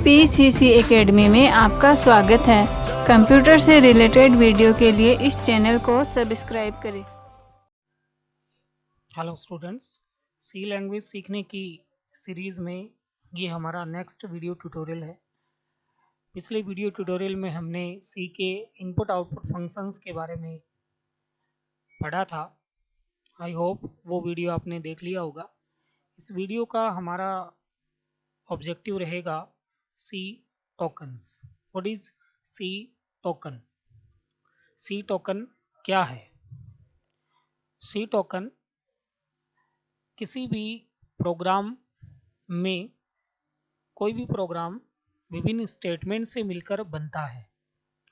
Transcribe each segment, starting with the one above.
PCC academy में आपका स्वागत है। कंप्यूटर से रिलेटेड वीडियो के लिए इस चैनल को सब्सक्राइब करें। हेलो स्टूडेंट्स, सी लैंग्वेज सीखने की सीरीज़ में ये हमारा नेक्स्ट वीडियो ट्यूटोरियल है। पिछले वीडियो ट्यूटोरियल में हमने सी के इनपुट आउटपुट फंक्शंस के बारे में पढ़ा था। आई होप वो वीडियो आपने देख लिया होगा। इस वीडियो का हमारा ऑब्जेक्टिव रहेगा C tokens. What is C token? सी टोकन क्या है? सी टोकन किसी भी प्रोग्राम में, कोई भी प्रोग्राम विभिन्न स्टेटमेंट से मिलकर बनता है।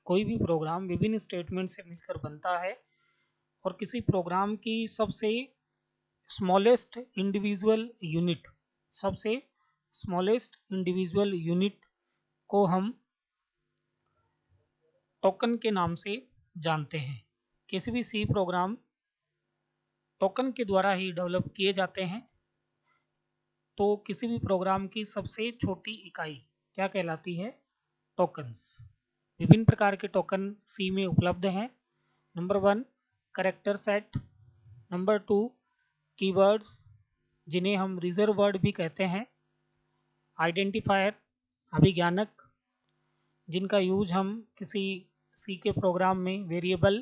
कोई भी प्रोग्राम विभिन्न स्टेटमेंट से मिलकर बनता है और किसी प्रोग्राम की सबसे स्मॉलेस्ट इंडिविजुअल यूनिट को हम टोकन के नाम से जानते हैं। किसी भी सी प्रोग्राम टोकन के द्वारा ही डेवलप किए जाते हैं। तो किसी भी प्रोग्राम की सबसे छोटी इकाई क्या कहलाती है? टोकन्स। विभिन्न प्रकार के टोकन सी में उपलब्ध हैं। Number 1 character set, number 2 keywords जिन्हें हम रिजर्व वर्ड भी कहते हैं, आइडेंटिफायर अभिज्ञानक जिनका यूज हम किसी सी के प्रोग्राम में वेरिएबल,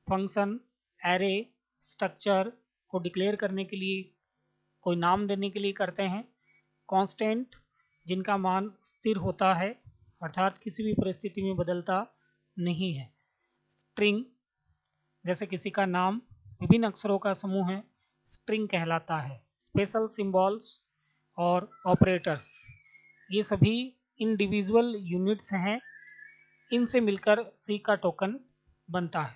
फंक्शन, एरे, स्ट्रक्चर को डिक्लेयर करने के लिए, कोई नाम देने के लिए करते हैं, कांस्टेंट जिनका मान स्थिर होता है अर्थात किसी भी परिस्थिति में बदलता नहीं है, स्ट्रिंग जैसे किसी का नाम विभिन्न अक्षरों का समूह है, स्ट्रिंग कहलाता है, स्पेशल सिंबल्स और ऑपरेटर्स ये सभी इंडिविजुअल यूनिट्स हैं। इनसे मिलकर सी का टोकन बनता है।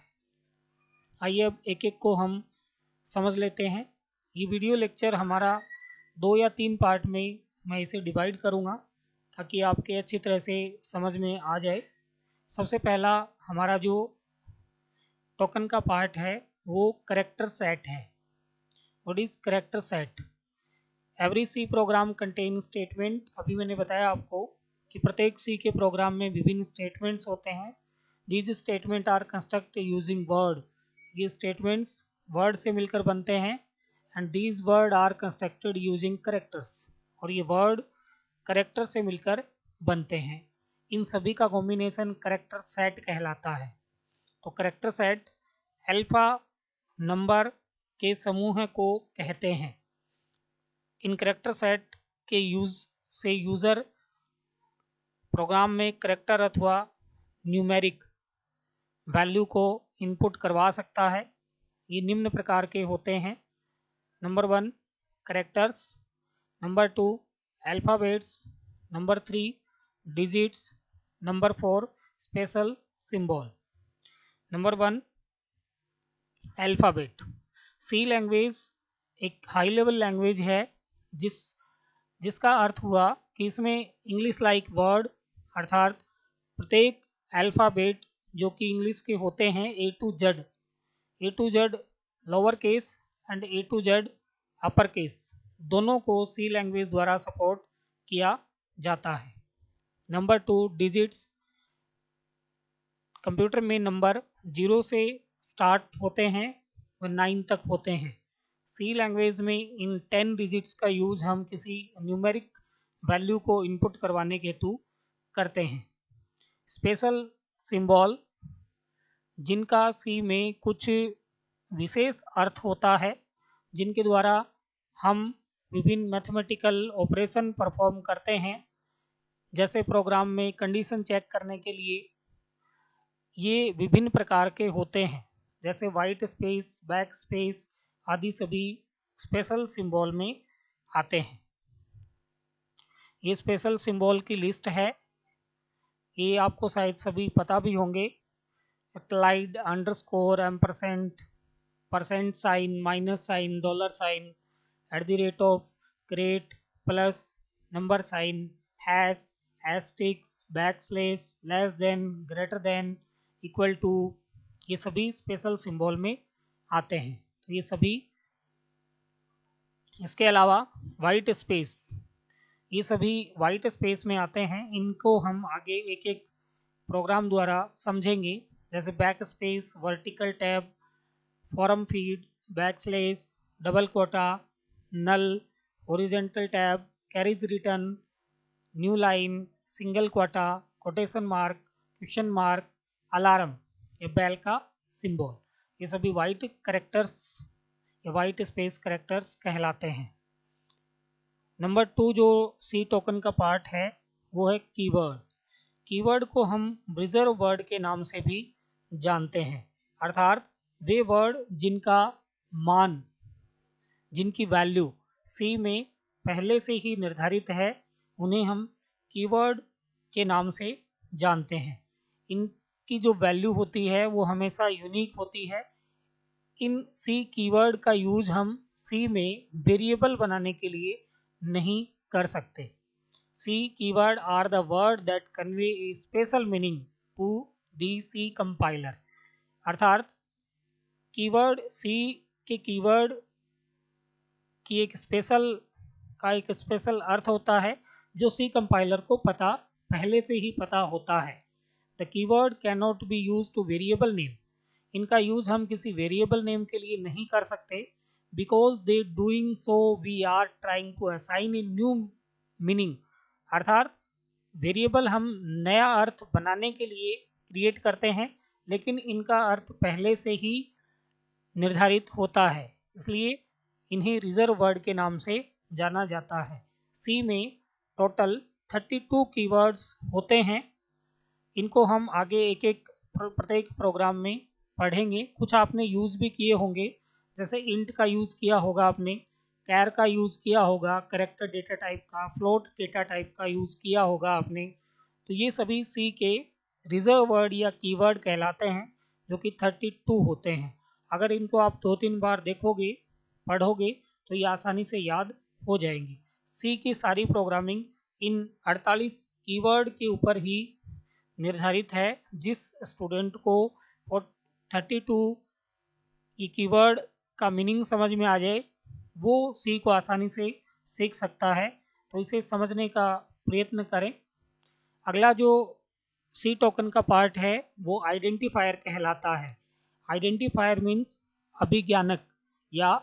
आइए अब एक एक को हम समझ लेते हैं। ये वीडियो लेक्चर हमारा 2 या 3 पार्ट में मैं इसे डिवाइड करूँगा ताकि आपके अच्छी तरह से समझ में आ जाए। सबसे पहला हमारा जो टोकन का पार्ट है वो कैरेक्टर सेट है। What is character set? Every C program contain statement. अभी मैंने बताया आपको कि प्रत्येक सी के प्रोग्राम में विभिन्न स्टेटमेंट्स होते हैं। These statements are construct using word. ये स्टेटमेंट्स वर्ड से मिलकर बनते हैं। And these word are constructed using characters. और ये वर्ड कैरेक्टर से मिलकर बनते हैं। इन सभी का कॉम्बिनेशन कैरेक्टर सेट कहलाता है। तो कैरेक्टर सेट अल्फा नंबर के समूह को कहते हैं। इन कैरेक्टर सेट के यूज से यूज़र प्रोग्राम में कैरेक्टर अथवा न्यूमेरिक वैल्यू को इनपुट करवा सकता है। ये निम्न प्रकार के होते हैं। Number 1 characters, number 2 alphabets, number 3 digits, number 4 special symbol. Number 1 alphabet. C language एक हाई लेवल लैंग्वेज है जिसका अर्थ हुआ कि इसमें इंग्लिश लाइक वर्ड अर्थात प्रत्येक अल्फ़ाबेट जो कि इंग्लिश के होते हैं A to Z lower case and A to Z upper case दोनों को सी लैंग्वेज द्वारा सपोर्ट किया जाता है। Number 2 digits. कंप्यूटर में नंबर 0 से स्टार्ट होते हैं व 9 तक होते हैं। सी लैंग्वेज में इन 10 डिजिट्स का यूज हम किसी न्यूमेरिक वैल्यू को इनपुट करवाने के हेतु करते हैं। स्पेशल सिंबल जिनका सी में कुछ विशेष अर्थ होता है, जिनके द्वारा हम विभिन्न मैथमेटिकल ऑपरेशन परफॉर्म करते हैं। जैसे प्रोग्राम में कंडीशन चेक करने के लिए ये विभिन्न प्रकार के होते हैं, जैसे वाइट स्पेस, बैक स्पेस आदि सभी स्पेशल सिंबल में आते हैं। ये स्पेशल सिंबल की लिस्ट है, ये आपको शायद सभी पता भी होंगे। Applied, underscore, ampersand, percent sign, minus sign, dollar sign, @ of, great, plus, number sign, hash, asterisks, backslash, less than, greater than, equal to, ये सभी स्पेशल सिंबल में आते हैं। तो ये सभी, इसके अलावा वाइट स्पेस ये सभी वाइट स्पेस में आते हैं। इनको हम आगे एक एक प्रोग्राम द्वारा समझेंगे, जैसे back space, vertical tab, form feed, backslash, double quota, null, horizontal tab, carriage return, new line, single quota, quotation mark, question mark, alarm, ये बेल का सिंबल, ये सभी वाइट करेक्टर्स या वाइट स्पेस करेक्टर्स कहलाते हैं। नंबर 2 जो सी token का part है वो है कीवर्ड। कीवर्ड को हम रिजर्व वर्ड के नाम से भी जानते हैं, अर्थात वे वर्ड जिनका मान, जिनकी वैल्यू सी में पहले से ही निर्धारित है, उन्हें हम कीवर्ड के नाम से जानते हैं। इनकी जो वैल्यू होती है वो हमेशा यूनिक होती है। इन सी कीवर्ड का यूज हम सी में वेरिएबल बनाने के लिए नहीं कर सकते। C keyword are the word that convey a special meaning to the C compiler, अर्थात कीवर्ड सी के कीवर्ड की एक स्पेशल अर्थ होता है जो सी कंपाइलर को पहले से ही पता होता है। The keyword can not be use to variable name, इनका यूज हम किसी वेरिएबल नेम के लिए नहीं कर सकते, because they doing so we are trying to assign a new meaning, अर्थात वेरिएबल हम नया अर्थ बनाने के लिए क्रिएट करते हैं, लेकिन इनका अर्थ पहले से ही निर्धारित होता है, इसलिए इन्हें रिजर्व वर्ड के नाम से जाना जाता है। सी में टोटल 32 कीवर्ड्स होते हैं। इनको हम आगे एक एक प्रत्येक प्रोग्राम में पढ़ेंगे। कुछ आपने यूज़ भी किए होंगे, जैसे इंट का यूज़ किया होगा आपने, कैर का यूज़ किया होगा, कैरेक्टर डेटा टाइप का, फ्लोट डेटा टाइप का यूज़ किया होगा आपने। तो ये सभी सी के रिजर्व वर्ड या कीवर्ड कहलाते हैं, जो कि 32 होते हैं। अगर इनको आप 2-3 बार देखोगे, पढ़ोगे, तो ये आसानी से याद हो जाएंगी। सी की सारी प्रोग्रामिंग इन 48 कीवर्ड के ऊपर ही निर्धारित है। जिस स्टूडेंट को 32 ये कीवर्ड का मीनिंग समझ में आ जाए, वो सी को आसानी से सीख सकता है, तो इसे समझने का प्रयत्न करें। अगला जो सी टोकन का पार्ट है वो आइडेंटिफायर कहलाता है। आइडेंटिफायर मीन्स अभिज्ञानक या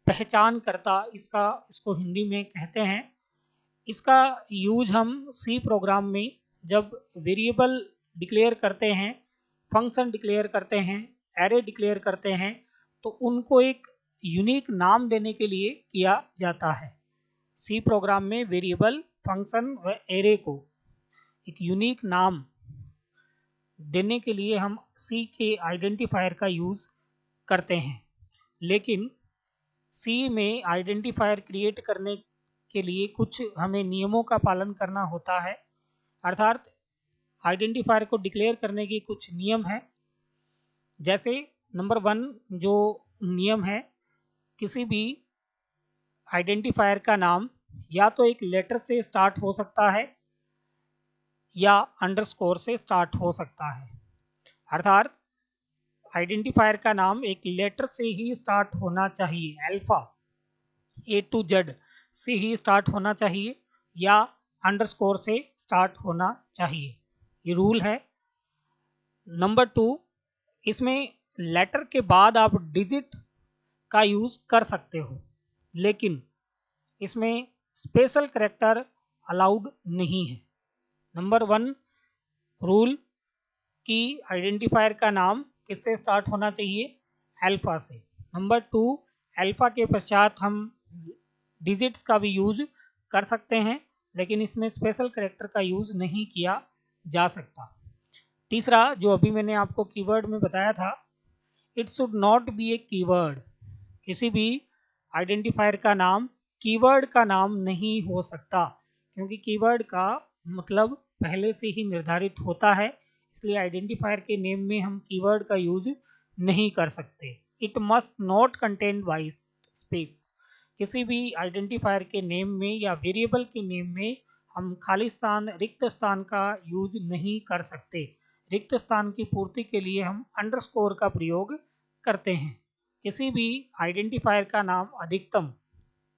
पहचानकर्ता, इसको हिंदी में कहते हैं। इसका यूज हम सी प्रोग्राम में जब वेरिएबल डिक्लेयर करते हैं, फंक्शन डिक्लेयर करते हैं, एरे डिक्लेयर करते हैं, तो उनको एक यूनिक नाम देने के लिए किया जाता है। सी प्रोग्राम में वेरिएबल, फंक्शन व एरे को एक यूनिक नाम देने के लिए हम सी के आइडेंटिफायर का यूज करते हैं। लेकिन सी में आइडेंटिफायर क्रिएट करने के लिए कुछ हमें नियमों का पालन करना होता है, अर्थात आइडेंटिफायर को डिक्लेयर करने के कुछ नियम हैं। जैसे नंबर 1 जो नियम है, किसी भी आइडेंटिफायर का नाम या तो एक लेटर से स्टार्ट हो सकता है या अंडरस्कोर से स्टार्ट हो सकता है, अर्थात आइडेंटिफायर का नाम एक लेटर से ही स्टार्ट होना चाहिए, अल्फा A to Z से ही स्टार्ट होना चाहिए या अंडरस्कोर से स्टार्ट होना चाहिए, ये रूल है। नंबर 2, इसमें लेटर के बाद आप डिजिट का यूज कर सकते हो, लेकिन इसमें स्पेशल कैरेक्टर अलाउड नहीं है। नंबर 1 रूल कि आइडेंटिफायर का नाम किससे स्टार्ट होना चाहिए, अल्फा से। नंबर 2, अल्फा के पश्चात हम डिजिट्स का भी यूज कर सकते हैं, लेकिन इसमें स्पेशल कैरेक्टर का यूज नहीं किया जा सकता। तीसरा जो अभी मैंने आपको कीवर्ड में बताया था, it should not be A keyword, किसी भी आइडेंटिफायर का नाम कीवर्ड का नाम नहीं हो सकता, क्योंकि कीवर्ड का मतलब पहले से ही निर्धारित होता है, इसलिए आइडेंटिफायर के नेम में हम कीवर्ड का यूज नहीं कर सकते। It must not contain white space, किसी भी आइडेंटिफायर के नेम में या वेरिएबल के नेम में हम खाली स्थान, रिक्त स्थान का यूज नहीं कर सकते। रिक्त स्थान की पूर्ति के लिए हम अंडरस्कोर का प्रयोग करते हैं। किसी भी आइडेंटिफायर का नाम अधिकतम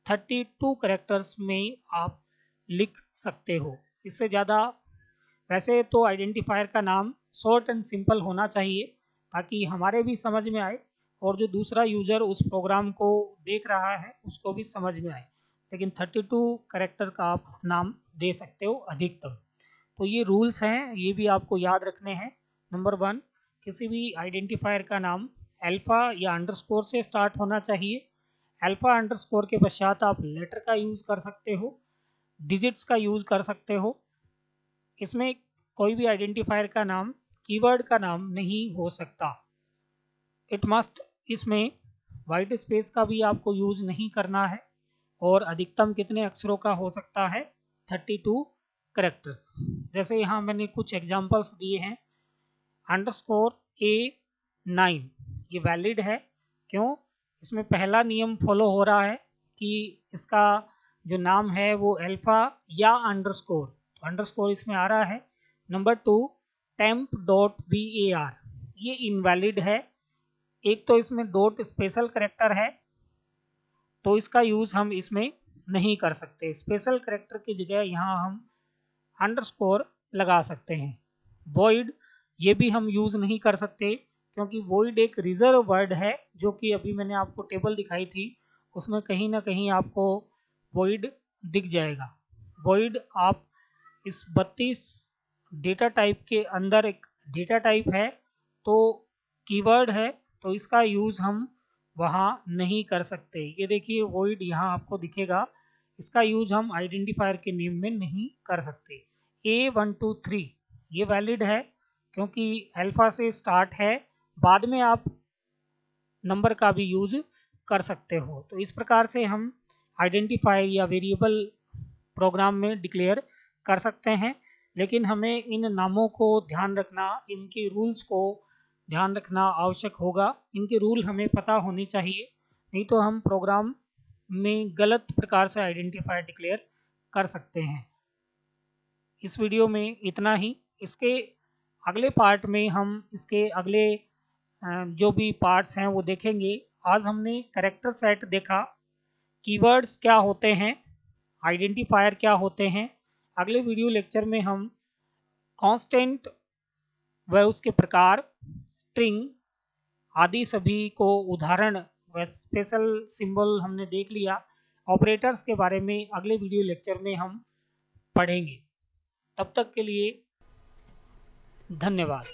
32 कैरेक्टर्स में आप लिख सकते हो। इससे ज़्यादा वैसे तो आइडेंटिफायर का नाम शॉर्ट एंड सिंपल होना चाहिए ताकि हमारे भी समझ में आए और जो दूसरा यूज़र उस प्रोग्राम को देख रहा है उसको भी समझ में आए। लेकिन 32 कैरेक्टर का आप नाम दे सकते हो अधिकतम। तो ये रूल्स हैं, ये भी आपको याद रखने हैं। नंबर 1, किसी भी आइडेंटिफायर का नाम अल्फ़ा या अंडरस्कोर से स्टार्ट होना चाहिए। अल्फ़ा अंडरस्कोर के पश्चात आप लेटर का यूज़ कर सकते हो, डिजिट्स का यूज़ कर सकते हो। इसमें कोई भी आइडेंटिफायर का नाम कीवर्ड का नाम नहीं हो सकता। इट मस्ट, इसमें वाइट स्पेस का भी आपको यूज़ नहीं करना है। और अधिकतम कितने अक्षरों का हो सकता है? 32 करेक्टर्स। जैसे यहाँ मैंने कुछ एग्जांपल्स दिए हैं। अंडरस्कोर A9 ये वैलिड है। क्यों? इसमें पहला नियम फॉलो हो रहा है कि इसका जो नाम है वो अल्फ़ा या अंडरस्कोर, तो अंडरस्कोर इसमें आ रहा है। नंबर 2, temp.var ये इनवैलिड है। एक तो इसमें डॉट स्पेशल करेक्टर है तो इसका यूज़ हम इसमें नहीं कर सकते। स्पेशल करेक्टर की जगह यहाँ हम अंडरस्कोर लगा सकते हैं। वॉइड ये भी हम यूज़ नहीं कर सकते क्योंकि वॉइड एक रिजर्व वर्ड है, जो कि अभी मैंने आपको टेबल दिखाई थी उसमें कहीं ना कहीं आपको वॉइड दिख जाएगा। वॉइड आप इस 32 डेटा टाइप के अंदर एक डेटा टाइप है तो कीवर्ड है, तो इसका यूज़ हम वहाँ नहीं कर सकते। ये देखिए वॉइड यहाँ आपको दिखेगा, इसका यूज़ हम आइडेंटिफायर के नेम में नहीं कर सकते। A123 ये वैलिड है क्योंकि अल्फ़ा से स्टार्ट है, बाद में आप नंबर का भी यूज़ कर सकते हो। तो इस प्रकार से हम आइडेंटिफायर या वेरिएबल प्रोग्राम में डिक्लेयर कर सकते हैं। लेकिन हमें इन नामों को ध्यान रखना, इनके रूल्स को ध्यान रखना आवश्यक होगा। इनके रूल हमें पता होने चाहिए, नहीं तो हम प्रोग्राम में गलत प्रकार से आइडेंटिफायर डिक्लेयर कर सकते हैं। इस वीडियो में इतना ही। इसके अगले पार्ट में हम इसके अगले जो भी पार्ट्स हैं वो देखेंगे। आज हमने कैरेक्टर सेट देखा, कीवर्ड्स क्या होते हैं, आइडेंटिफायर क्या होते हैं। अगले वीडियो लेक्चर में हम कांस्टेंट व उसके प्रकार, स्ट्रिंग आदि सभी को उदाहरण व स्पेशल सिंबल हमने देख लिया। ऑपरेटर्स के बारे में अगले वीडियो लेक्चर में हम पढ़ेंगे। तब तक के लिए धन्यवाद।